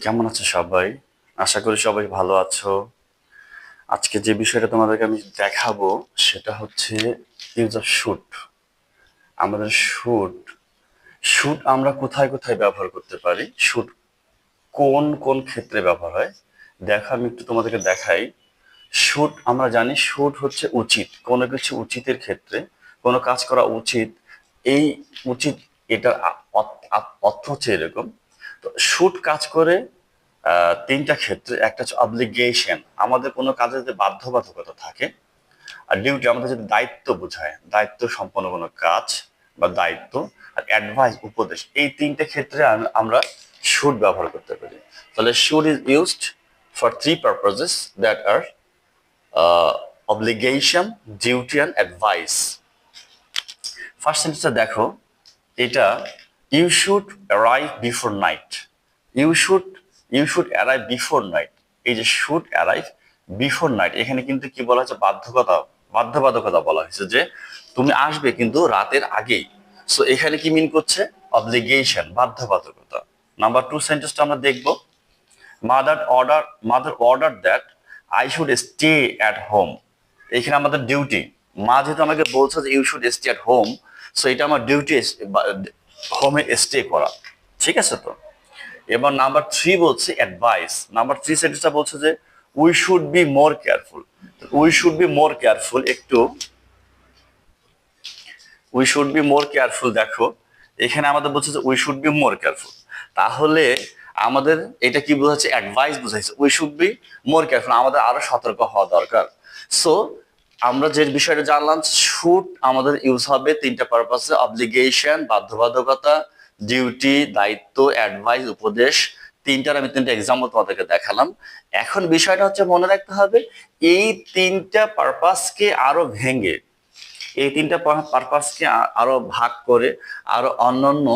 কেমন আছো সবাই? আশা করি সবাই ভালো আছো। আজকে যে বিষয়টা তোমাদেরকে আমি দেখাবো সেটা হচ্ছে ইউজ অফ শুট। আমাদের শুট শুট আমরা কোথায় কোথায় ব্যবহার করতে পারি, শুট কোন কোন ক্ষেত্রে ব্যবহার হয় দেখো, আমি একটু তোমাদেরকে দেখাই। শুট আমরা জানি, শুট হচ্ছে উচিত, কোনো কিছু উচিতের ক্ষেত্রে, কোনো কাজ করা উচিত। এই উচিত, এটা অর্থ হচ্ছে এরকম। তো শুট কাজ করে তিনটা ক্ষেত্রে। একটা হচ্ছে অব্লিগেশন, আমাদের কোনো কাজে যদি বাধ্যবাধকতা থাকে। আর ডিউটি আমাদের যদি দায়িত্ব বোঝায়, দায়িত্ব সম্পন্ন কোনো কাজ বা দায়িত্ব। আর অ্যাডভাইস, উপদেশ, এই তিনটে ক্ষেত্রে আমরা শুড ব্যবহার করতে পারি। তাহলে should is used for three purposes, that are obligation, duty and advice. First সেন্টেন্সটা দেখো, এটা you should arrive before night. You should you should arrive before night. এই যে শুড অ্যারাইভ বিফোর নাইট, এখানে কিন্তু কি বলা হচ্ছে, বাধ্যবাধকতা বলা হয়েছে যে তুমি আসবে কিন্তু রাতের আগেই। সো এখানে কি মিন করছে, অব্লিগেশন, বাধ্যবাধকতা। নাম্বার টু সেন্টেন্সটা আমরা দেখবো, mother order that I should stay at home. এখানে আমাদের ডিউটি, মা যেহেতু আমাকে বলছে যে you should stay at home, so এটা আমার ডিউটি, হোমে স্টে করা। ঠিক আছে তো? এবার নাম্বার থ্রি বলছে অ্যাডভাইস। নাম্বার থ্রি সেন্টেন্সটা বলছে যে we should be more careful. We should be more careful, একটু we should be more careful. দেখো এখানে আমাদের বলছে যে we should be more careful, তাহলে আমাদের এটা কি বোঝাচ্ছে, অ্যাডভাইস বোঝাইছে। We should be more careful, আমাদের আরো সতর্ক হওয়া দরকার। সো আমরা যে বিষয়টা জানলাম, শুড আমাদের ইউজ হবে তিনটা পারপাসে: অব্লিগেশন, বাধ্যবাধকতা; ডিউটি, দায়িত্ব; অ্যাডভাইস, উপদেশ। তিনটার আমি তিনটা এক্সাম্পল তোমাদেরকে দেখালাম। এখন বিষয়টা হচ্ছে মনে রাখতে হবে, এই তিনটা পারপাসকে আরো ভেঙে, এই তিনটা পারপাসকে আরো ভাগ করে আরো অন্যান্য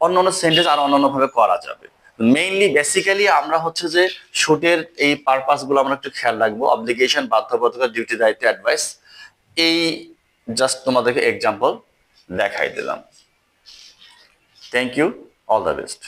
অন্যান্য সেন্টেন্স আরো অন্যান্য ভাবে করা যাবে। মেইনলি বেসিক্যালি আমরা হচ্ছে যে শুটের এই পারপাস গুলো আমরা একটু খেয়াল রাখবো: অব্লিগেশন, বাধ্যবাধকতা; ডিউটি, দায়িত্ব, অ্যাডভাইস। এই জাস্ট তোমাদেরকে এক্সাম্পল দেখাই দিলাম। Thank you, all the best.